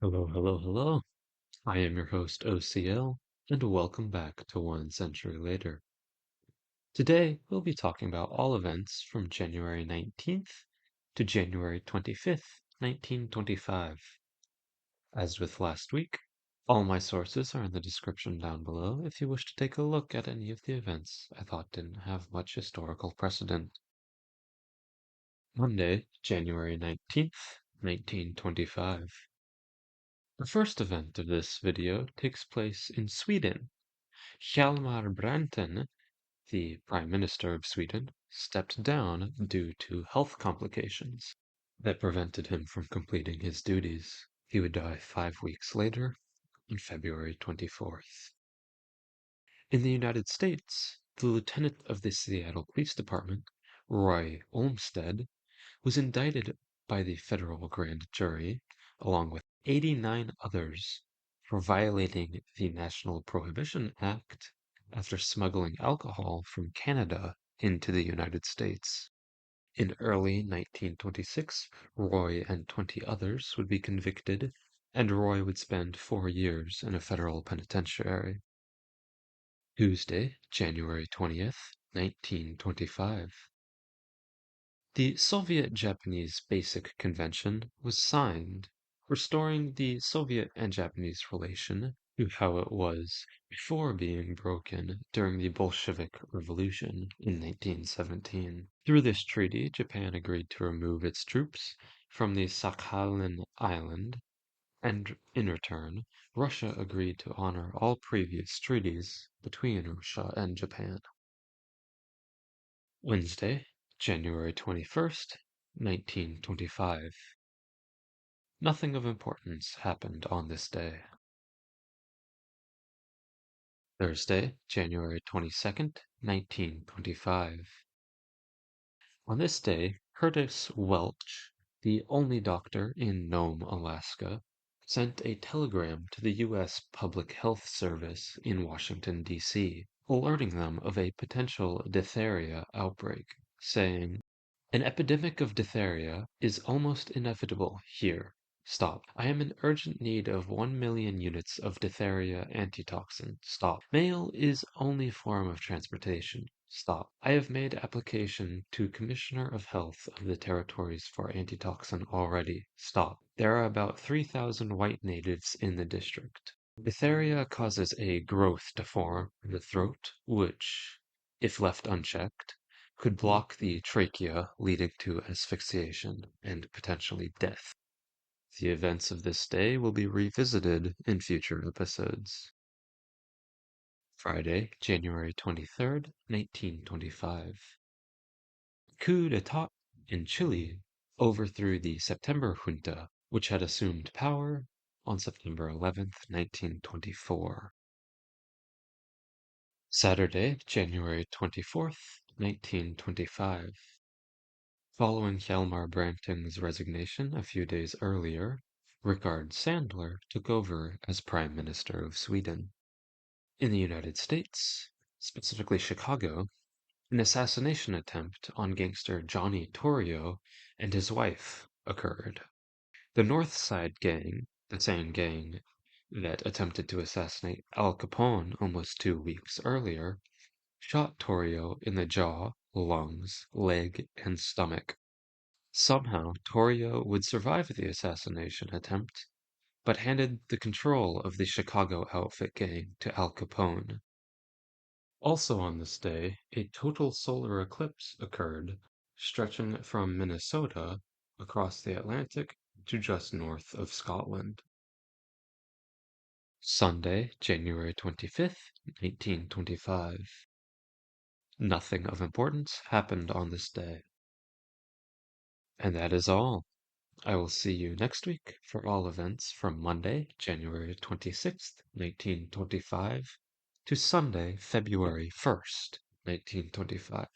Hello, hello, hello. I am your host, OCL, and welcome back to One Century Later. Today, we'll be talking about all events from January 19th to January 25th, 1925. As with last week, all my sources are in the description down below if you wish to take a look at any of the events I thought didn't have much historical precedent. Monday, January 19th, 1925. The first event of this video takes place in Sweden. Hjalmar Branten, the Prime Minister of Sweden, stepped down due to health complications that prevented him from completing his duties. He would die 5 weeks later, on February 24th. In the United States, the lieutenant of the Seattle Police Department, Roy Olmsted, was indicted by the federal grand jury, along with 89 others, for violating the National Prohibition Act after smuggling alcohol from Canada into the United States. In early 1926, Roy and 20 others would be convicted, and Roy would spend 4 years in a federal penitentiary. Tuesday, January 20th, 1925. The Soviet-Japanese Basic Convention was signed, restoring the Soviet and Japanese relation to how it was before being broken during the Bolshevik Revolution in 1917. Through this treaty, Japan agreed to remove its troops from the Sakhalin Island, and in return, Russia agreed to honor all previous treaties between Russia and Japan. Wednesday, January 21st, 1925. Nothing of importance happened on this day. Thursday, January 22nd, 1925. On this day, Curtis Welch, the only doctor in Nome, Alaska, sent a telegram to the U.S. Public Health Service in Washington, D.C., alerting them of a potential diphtheria outbreak, saying, "An epidemic of diphtheria is almost inevitable here. Stop. I am in urgent need of 1,000,000 units of diphtheria antitoxin. Stop. Mail is only form of transportation. Stop. I have made application to Commissioner of Health of the territories for antitoxin already. Stop. There are about 3,000 white natives in the district. Diphtheria causes a growth to form in the throat, which, if left unchecked, could block the trachea, leading to asphyxiation and potentially death. The events of this day will be revisited in future episodes. Friday, January 23rd, 1925. Coup d'etat in Chile overthrew the September junta, which had assumed power on September 11th, 1924. Saturday, January 24th, 1925. Following Hjalmar Branting's resignation a few days earlier, Rickard Sandler took over as Prime Minister of Sweden. In the United States, specifically Chicago, an assassination attempt on gangster Johnny Torrio and his wife occurred. The North Side Gang, the same gang that attempted to assassinate Al Capone almost 2 weeks earlier, shot Torrio in the jaw, lungs, leg, and stomach. Somehow, Torrio would survive the assassination attempt, but handed the control of the Chicago outfit gang to Al Capone. Also on this day, a total solar eclipse occurred, stretching from Minnesota across the Atlantic to just north of Scotland. Sunday, January 25th, 1825. Nothing of importance happened on this day. And that is all. I will see you next week for all events from Monday, January 26th, 1925 to Sunday, February 1st, 1925.